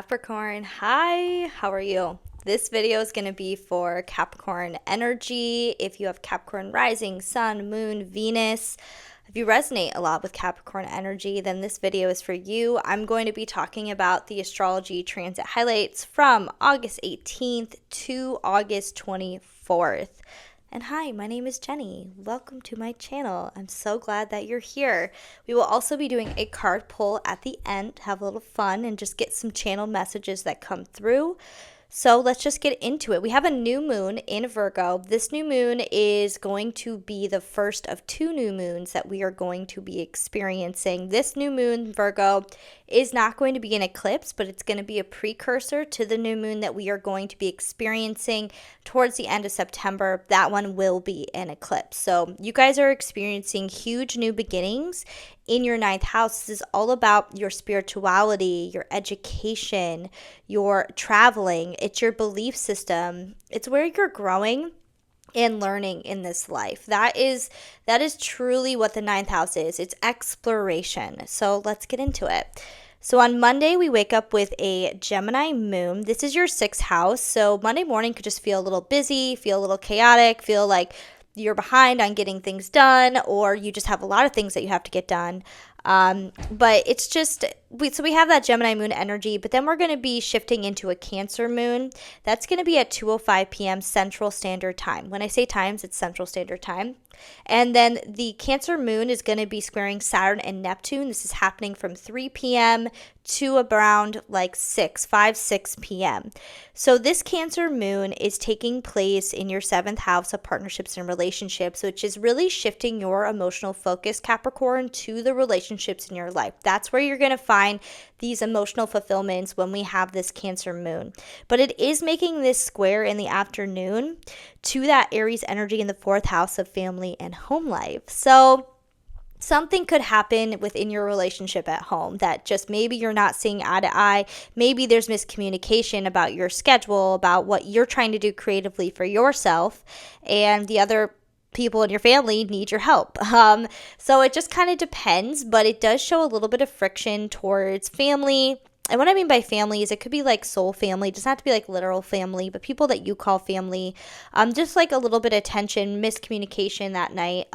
Capricorn, hi, how are you? This video is going to be for Capricorn energy. If you have Capricorn rising, sun, moon, Venus, if you resonate a lot with Capricorn energy, then this video is for you. I'm going to be talking about the astrology transit highlights from August 18th to August 24th. And hi, my name is Jenny. Welcome to my channel. I'm so glad that you're here. We will also be doing a card pull at the end, have a little fun, and just get some channel messages that come through. So let's just get into it. We have a new moon in Virgo. This new moon is going to be the first of two new moons that we are going to be experiencing. This new moon, Virgo, is not going to be an eclipse, but it's going to be a precursor to the new moon that we are going to be experiencing towards the end of September. That one will be an eclipse. So you guys are experiencing huge new beginnings in your ninth house. This is all about your spirituality, your education, your traveling. It's your belief system. It's where you're growing and learning in this life. That is truly what the ninth house is. It's exploration. So let's get into it. So on Monday, we wake up with a Gemini moon. This is your sixth house. So Monday morning could just feel a little busy, feel a little chaotic, feel like you're behind on getting things done, or you just have a lot of things that you have to get done. But it's just, we have that Gemini moon energy, but then we're going to be shifting into a Cancer moon. That's going to be at 2:05 p.m. Central Standard Time. When I say times, it's Central Standard Time. And then the Cancer moon is going to be squaring Saturn and Neptune. This is happening from 3 p.m. to around like 6 p.m. So this Cancer moon is taking place in your seventh house of partnerships and relationships, which is really shifting your emotional focus, Capricorn, to the relationships in your life. That's where you're going to find these emotional fulfillments when we have this Cancer moon. But it is making this square in the afternoon to that Aries energy in the fourth house of family and home life. So something could happen within your relationship at home that just maybe you're not seeing eye to eye. Maybe there's miscommunication about your schedule, about what you're trying to do creatively for yourself, and the other people in your family need your help. So it just kind of depends, but it does show a little bit of friction towards family. And what I mean by family is it could be like soul family. It doesn't have to be like literal family, but people that you call family. Just like a little bit of tension, miscommunication that night.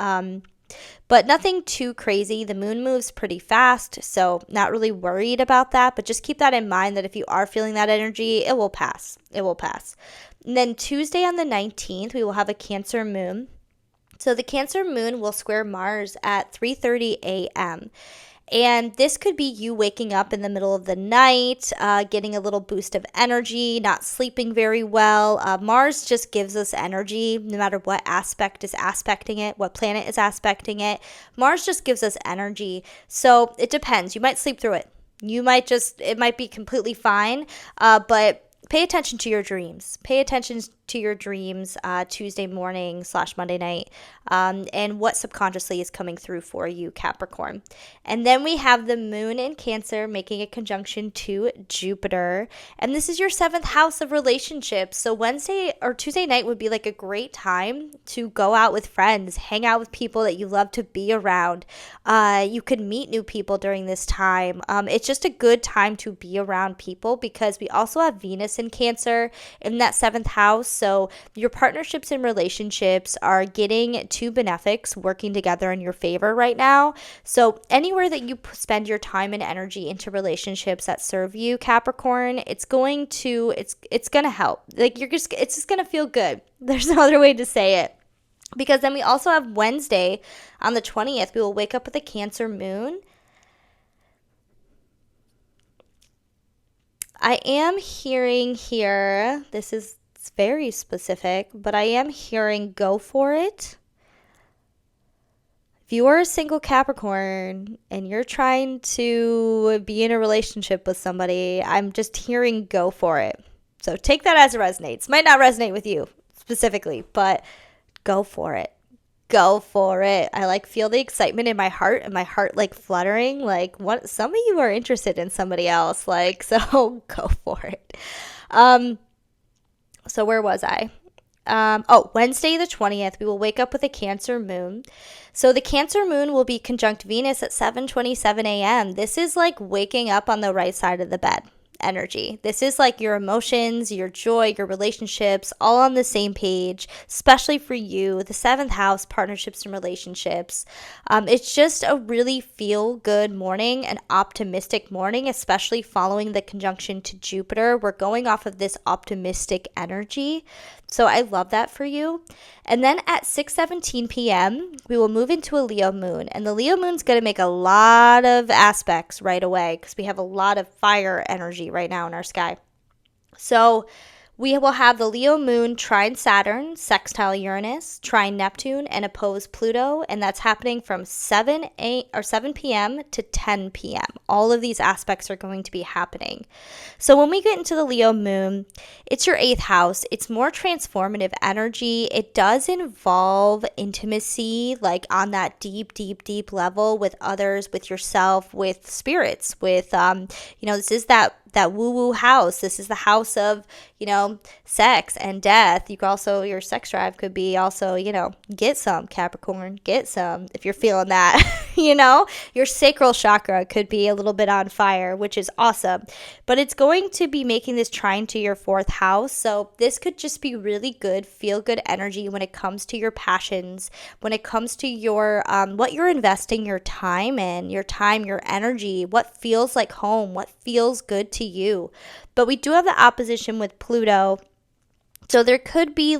But nothing too crazy. The moon moves pretty fast, so not really worried about that. But just keep that in mind that if you are feeling that energy, it will pass. It will pass. And then Tuesday on the 19th, we will have a Cancer moon. So the Cancer moon will square Mars at 3:30 a.m. And this could be you waking up in the middle of the night, getting a little boost of energy, not sleeping very well. Mars just gives us energy no matter what aspect is aspecting it, what planet is aspecting it. Mars just gives us energy. So it depends. You might sleep through it. It might be completely fine, but pay attention to your dreams. Pay attention to your dreams Tuesday morning / Monday night, and what subconsciously is coming through for you, Capricorn. And then we have the moon in Cancer making a conjunction to Jupiter. And this is your seventh house of relationships. So Wednesday or Tuesday night would be like a great time to go out with friends, hang out with people that you love to be around. You could meet new people during this time. It's just a good time to be around people because we also have Venus in Cancer in that seventh house. So your partnerships and relationships are getting two benefics working together in your favor right now. So anywhere that you spend your time and energy into relationships that serve you, Capricorn, it's going to help. Like it's just going to feel good. There's no other way to say it. Because then we also have Wednesday on the 20th, we will wake up with a Cancer moon. I am hearing here, it's very specific, but I am hearing go for it. If you are a single Capricorn and you're trying to be in a relationship with somebody, I'm just hearing go for it. So take that as it resonates. Might not resonate with you specifically, but go for it. Go for it. I feel the excitement in my heart and my heart fluttering. What some of you are interested in somebody else. So go for it. So where was I? Wednesday the 20th, we will wake up with a Cancer moon. So the Cancer moon will be conjunct Venus at 7:27 a.m. This is like waking up on the right side of the bed. energy. This is like your emotions, your joy, your relationships, all on the same page, especially for you. The seventh house, partnerships and relationships. It's just a really feel good morning, an optimistic morning, especially following the conjunction to Jupiter. We're going off of this optimistic energy. So I love that for you. And then at 6:17 p.m., we will move into a Leo moon. And the Leo moon's going to make a lot of aspects right away because we have a lot of fire energy right now in our sky. So we will have the Leo moon trine Saturn, sextile Uranus, trine Neptune, and oppose Pluto. And that's happening from 7 p.m. to 10 p.m. All of these aspects are going to be happening. So when we get into the Leo moon, it's your 8th house. It's more transformative energy. It does involve intimacy, like on that deep, deep, deep level with others, with yourself, with spirits, with, this is that woo-woo house. This is the house of, sex and death. You could also, your sex drive could be also, get some, Capricorn, get some if you're feeling that, Your sacral chakra could be a little bit on fire, which is awesome. But it's going to be making this trine to your 4th house. So this could just be really good, feel good energy when it comes to your passions, when it comes to your, what you're investing your time in, your energy, what feels like home, what feels good to you. But we do have the opposition with Pluto. So there could be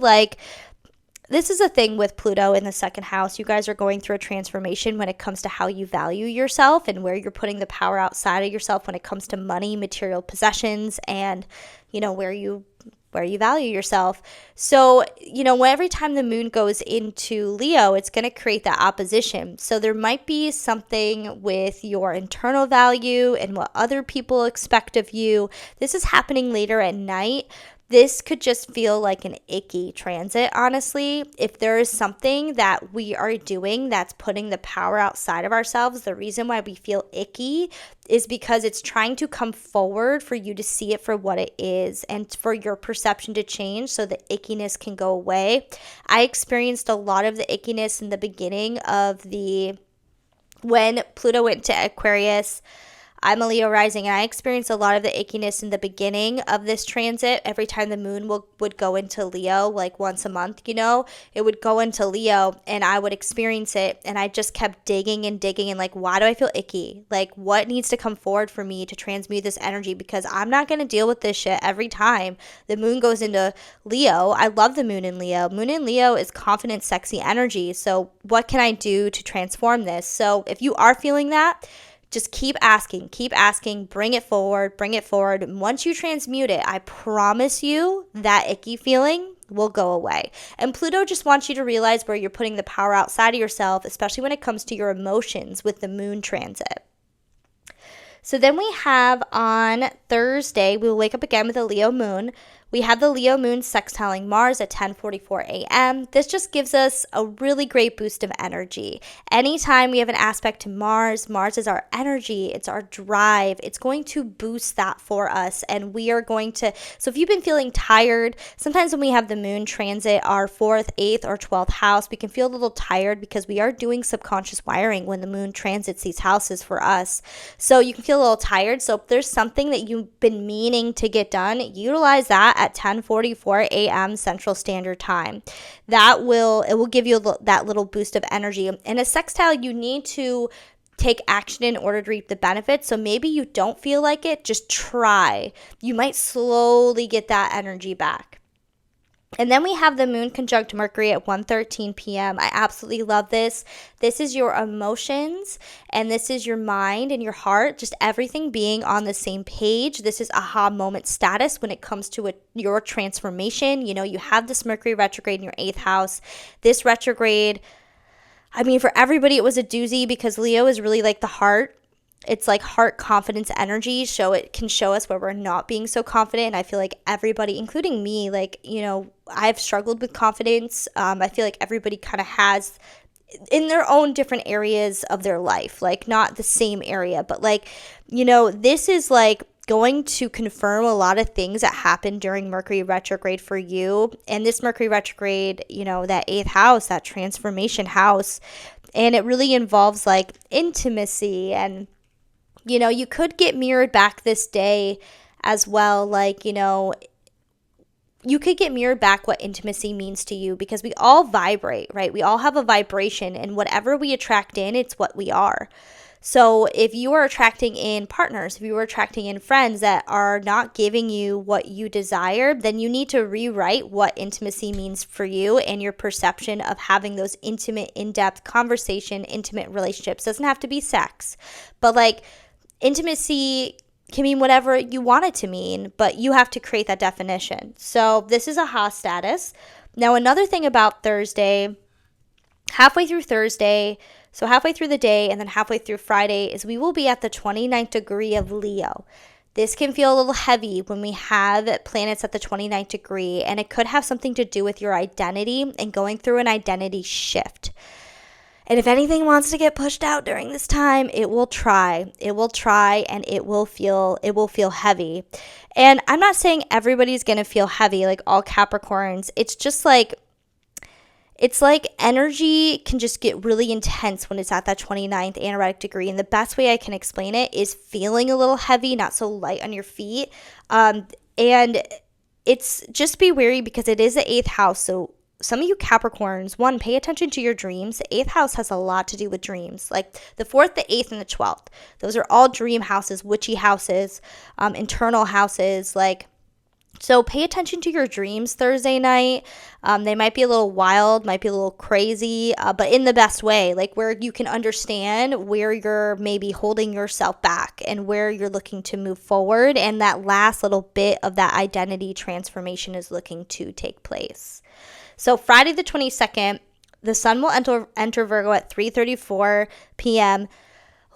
this is a thing with Pluto in the 2nd house. You guys are going through a transformation when it comes to how you value yourself and where you're putting the power outside of yourself when it comes to money, material possessions, and, where you value yourself. So, every time the moon goes into Leo, it's going to create that opposition. So there might be something with your internal value and what other people expect of you. This is happening later at night. This could just feel like an icky transit, honestly. If there is something that we are doing that's putting the power outside of ourselves, the reason why we feel icky is because it's trying to come forward for you to see it for what it is and for your perception to change so the ickiness can go away. I experienced a lot of the ickiness in the beginning of when Pluto went to Aquarius. I'm a Leo rising, and I experienced a lot of the ickiness in the beginning of this transit. Every time the moon would go into Leo, like once a month, it would go into Leo, and I would experience it, and I just kept digging and why do I feel icky? What needs to come forward for me to transmute this energy? Because I'm not going to deal with this shit every time the moon goes into Leo. I love the moon in Leo. Moon in Leo is confident, sexy energy. So what can I do to transform this? So if you are feeling that, just keep asking, bring it forward. And once you transmute it, I promise you that icky feeling will go away. And Pluto just wants you to realize where you're putting the power outside of yourself, especially when it comes to your emotions with the moon transit. So then we have on Thursday, we will wake up again with a Leo moon. We have the Leo moon sextiling Mars at 10:44 a.m. This just gives us a really great boost of energy. Anytime we have an aspect to Mars, Mars is our energy, it's our drive. It's going to boost that for us. And we are going to, so if you've been feeling tired, sometimes when we have the moon transit our 4th, 8th, or 12th house, we can feel a little tired because we are doing subconscious wiring when the moon transits these houses for us. So you can feel a little tired. So if there's something that you've been meaning to get done, utilize that at 10:44 a.m. Central Standard Time. It will give you that little boost of energy. In a sextile, you need to take action in order to reap the benefits. So maybe you don't feel like it, just try. You might slowly get that energy back. And then we have the moon conjunct Mercury at 1:13 p.m. I absolutely love this. This is your emotions, and this is your mind and your heart, just everything being on the same page. This is aha moment status when it comes to your transformation. You have this Mercury retrograde in your 8th house. This retrograde, for everybody, it was a doozy because Leo is really like the heart. It's like heart confidence energy. So it can show us where we're not being so confident. And I feel like everybody, including me, I've struggled with confidence. I feel like everybody kind of has in their own different areas of their life, not the same area, but this is going to confirm a lot of things that happened during Mercury retrograde for you. And this Mercury retrograde, that 8th house, that transformation house, and it really involves intimacy and you could get mirrored back this day as well. Like, you could get mirrored back what intimacy means to you, because we all vibrate, right? We all have a vibration, and whatever we attract in, it's what we are. So if you are attracting in partners, if you are attracting in friends that are not giving you what you desire, then you need to rewrite what intimacy means for you and your perception of having those intimate, in-depth conversation, intimate relationships. Doesn't have to be sex, but like intimacy can mean whatever you want it to mean, but you have to create that definition. So this is a Haas status. Now, another thing about Thursday, halfway through Thursday, so halfway through the day and then halfway through Friday, is we will be at the 29th degree of Leo. This can feel a little heavy when we have planets at the 29th degree, and it could have something to do with your identity and going through an identity shift. And if anything wants to get pushed out during this time, it will try. It will try, and it will feel heavy. And I'm not saying everybody's going to feel heavy, like all Capricorns. It's just like, it's like energy can just get really intense when it's at that 29th aneretic degree. And the best way I can explain it is feeling a little heavy, not so light on your feet. And it's just be wary, because it is the 8th house. So some of you Capricorns, one, pay attention to your dreams. The 8th house has a lot to do with dreams. Like the 4th, the 8th, and the 12th. Those are all dream houses, witchy houses, internal houses, like. So pay attention to your dreams Thursday night. They might be a little wild, might be a little crazy, but in the best way, like where you can understand where you're maybe holding yourself back and where you're looking to move forward. And that last little bit of that identity transformation is looking to take place. So Friday the 22nd, the sun will enter Virgo at 3:34 p.m.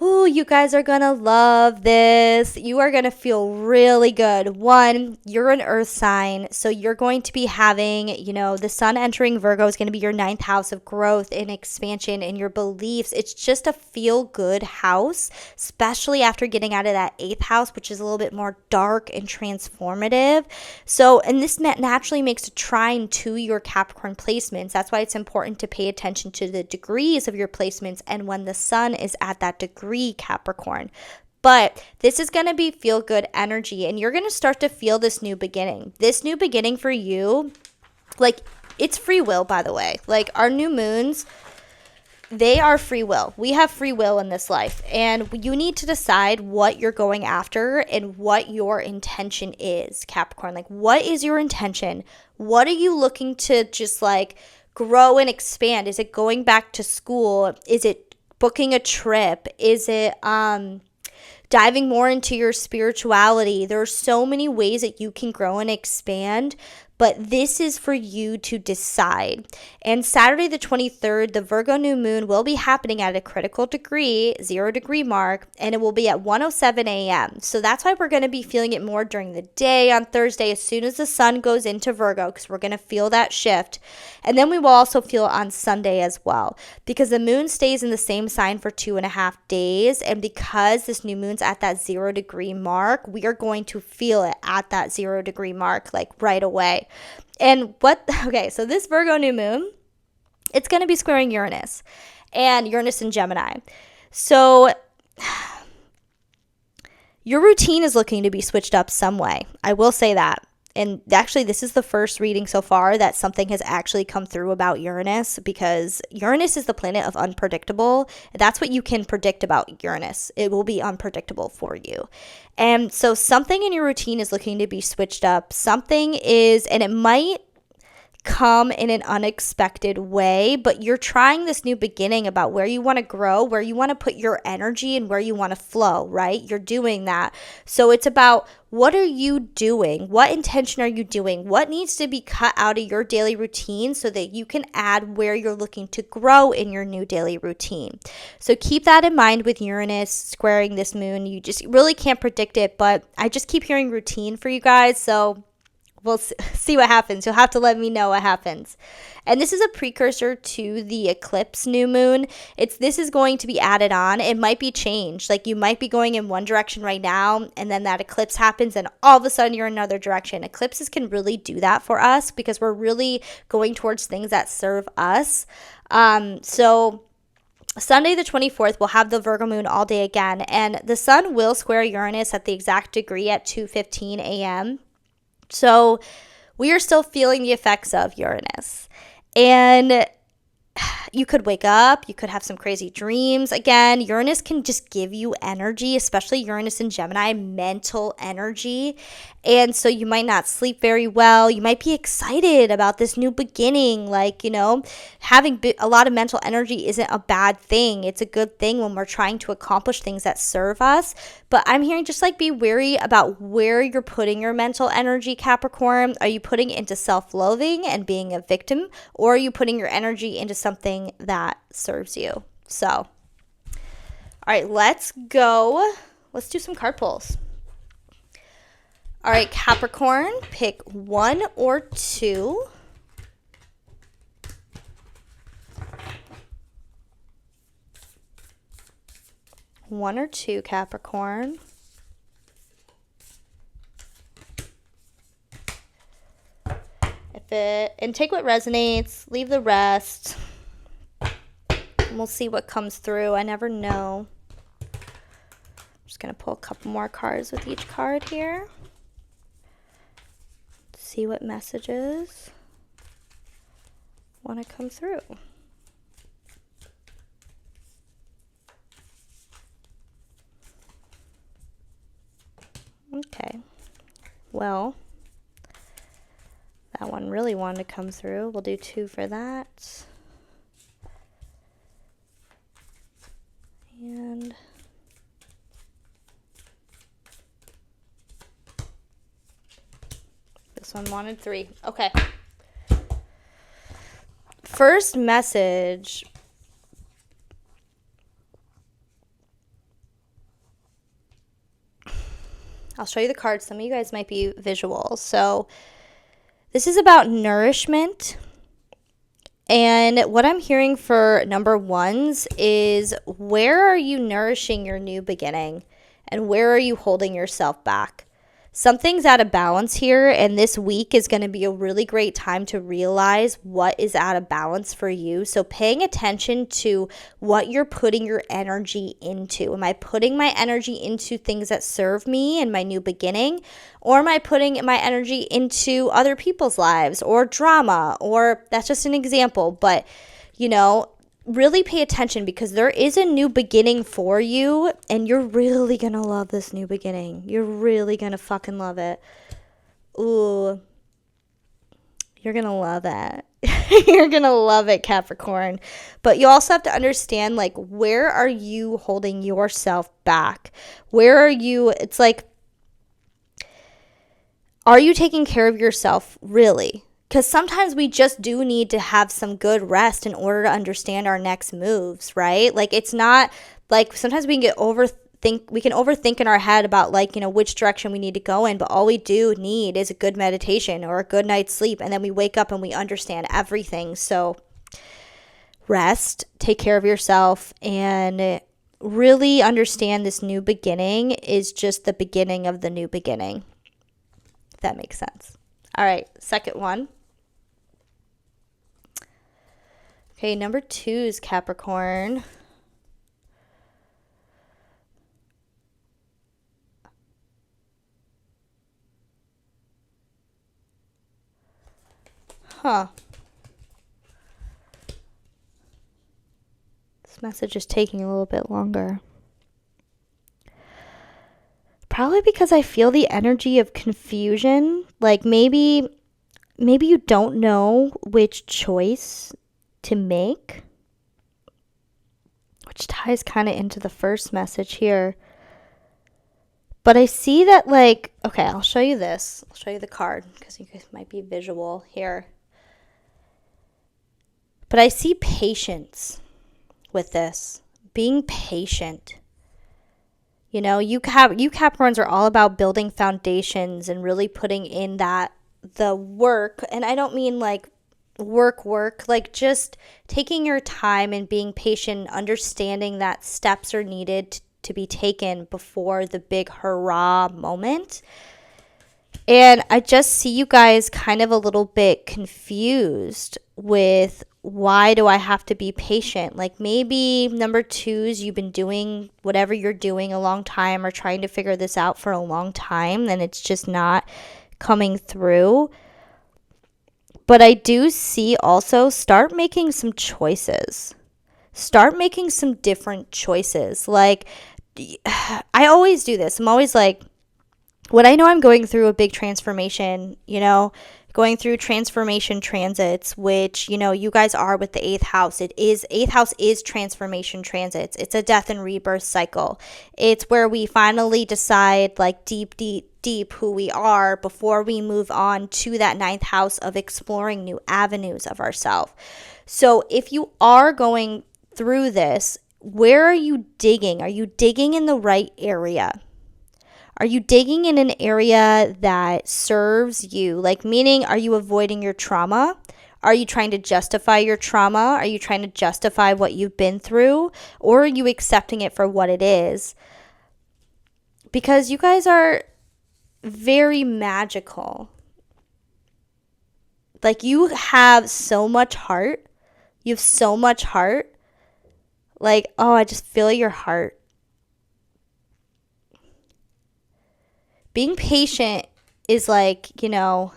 Ooh, you guys are going to love this. You are going to feel really good. One, you're an earth sign, so you're going to be having, the sun entering Virgo is going to be your 9th house of growth and expansion and your beliefs. It's just a feel-good house, especially after getting out of that 8th house, which is a little bit more dark and transformative. So, and this naturally makes a trine to your Capricorn placements. That's why it's important to pay attention to the degrees of your placements and when the sun is at that degree, Capricorn. But this is going to be feel good energy, and you're going to start to feel this new beginning. This new beginning for you, like, it's free will, by the way. Like, our new moons, they are free will. We have free will in this life, and you need to decide what you're going after and what your intention is, Capricorn. Like, what is your intention? What are you looking to just like grow and expand? Is it going back to school? Is it booking a trip? Is it diving more into your spirituality? There are so many ways that you can grow and expand, but this is for you to decide. And Saturday the 23rd, the Virgo new moon will be happening at a critical degree, 0 degree mark, and it will be at 1:07 a.m. So that's why we're going to be feeling it more during the day on Thursday as soon as the sun goes into Virgo, because we're going to feel that shift. And then we will also feel it on Sunday as well, because the moon stays in the same sign for 2.5 days. And because this new moon's at that 0 degree mark, we are going to feel it at that 0 degree mark, like right away. And so this Virgo new moon, it's going to be squaring Uranus in Gemini. So your routine is looking to be switched up some way. I will say that. And actually, this is the first reading so far that something has actually come through about Uranus, because Uranus is the planet of unpredictable. That's what you can predict about Uranus. It will be unpredictable for you. And so something in your routine is looking to be switched up. Something is, and it might come in an unexpected way, but you're trying this new beginning about where you want to grow, where you want to put your energy, and where you want to flow, right? You're doing that. So it's about, what are you doing? What intention are you doing? What needs to be cut out of your daily routine so that you can add where you're looking to grow in your new daily routine? So keep that in mind with Uranus squaring this moon. You just really can't predict it, but I just keep hearing routine for you guys. So we'll see what happens. You'll have to let me know what happens. And this is a precursor to the eclipse new moon. This is going to be added on. It might be changed. Like, you might be going in one direction right now, and then that eclipse happens, and all of a sudden you're in another direction. Eclipses can really do that for us because we're really going towards things that serve us. So Sunday the 24th, we'll have the Virgo moon all day again, and the sun will square Uranus at the exact degree at 2:15 a.m. So we are still feeling the effects of Uranus. And you could wake up, you could have some crazy dreams. Again, Uranus can just give you energy, especially Uranus and Gemini, mental energy. And so you might not sleep very well. You might be excited about this new beginning. Like, having a lot of mental energy isn't a bad thing. It's a good thing when we're trying to accomplish things that serve us. But I'm hearing just like be wary about where you're putting your mental energy, Capricorn. Are you putting it into self-loathing and being a victim? Or are you putting your energy into something that serves you? So, all right, let's go. Let's do some card pulls. All right, Capricorn, pick one or two. One or two, Capricorn. And take what resonates, leave the rest. And we'll see what comes through. I never know. I'm just going to pull a couple more cards with each card here. See what messages want to come through. Okay. Well, that one really wanted to come through. We'll do two for that. And this one wanted three. Okay. First message. I'll show you the cards. Some of you guys might be visual. So this is about nourishment. And what I'm hearing for number ones is, where are you nourishing your new beginning? And where are you holding yourself back? Something's out of balance here, and this week is going to be a really great time to realize what is out of balance for you. So paying attention to what you're putting your energy into. Am I putting my energy into things that serve me and my new beginning? Or am I putting my energy into other people's lives or drama? Or that's just an example, but really pay attention, because there is a new beginning for you, and you're really going to love this new beginning. You're really going to fucking love it. Ooh. You're going to love it. You're going to love it, Capricorn. But you also have to understand, like, where are you holding yourself back? Where are you? It's like, are you taking care of yourself, really? Because sometimes we just do need to have some good rest in order to understand our next moves, right? Like, it's not like sometimes we can overthink in our head about, like, which direction we need to go in, but all we do need is a good meditation or a good night's sleep, and then we wake up and we understand everything. So rest, take care of yourself, and really understand this new beginning is just the beginning of the new beginning. If that makes sense. All right, second one. Okay, number 2 is Capricorn. This message is taking a little bit longer. Probably because I feel the energy of confusion. Like maybe you don't know which choice to make, which ties kind of into the first message here. But I see that, like, okay, I'll show you this. I'll show you the card because you guys might be visual here. But I see patience with this. Being patient. You Capricorns are all about building foundations and really putting in the work. And I don't mean like work, like just taking your time and being patient, understanding that steps are needed to be taken before the big hurrah moment. And I just see you guys kind of a little bit confused with, why do I have to be patient? Like, maybe number twos, you've been doing whatever you're doing a long time, or trying to figure this out for a long time, and it's just not coming through. But I do see also, start making some choices. Start making some different choices. Like, I always do this. I'm always like, when I know I'm going through a big transformation, going through transformation transits, which, you guys are with the eighth house. Eighth house is transformation transits. It's a death and rebirth cycle. It's where we finally decide, like, deep who we are before we move on to that ninth house of exploring new avenues of ourselves. So if you are going through this, where are you digging? Are you digging in the right area? Are you digging in an area that serves you? Like, meaning, are you avoiding your trauma? Are you trying to justify your trauma? Are you trying to justify what you've been through? Or are you accepting it for what it is? Because you guys are very magical. Like, you have so much heart. You have so much heart. Like, oh, I just feel your heart. Being patient is like, can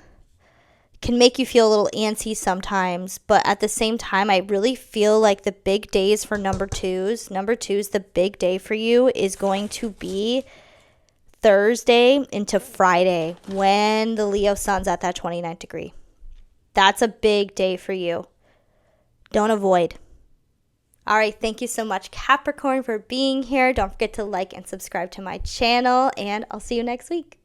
make you feel a little antsy sometimes, but at the same time, I really feel like the big days for number twos, the big day for you is going to be Thursday into Friday, when the Leo sun's at that 29th degree. That's a big day for you. Don't avoid. All right, thank you so much, Capricorn, for being here. Don't forget to like and subscribe to my channel, and I'll see you next week.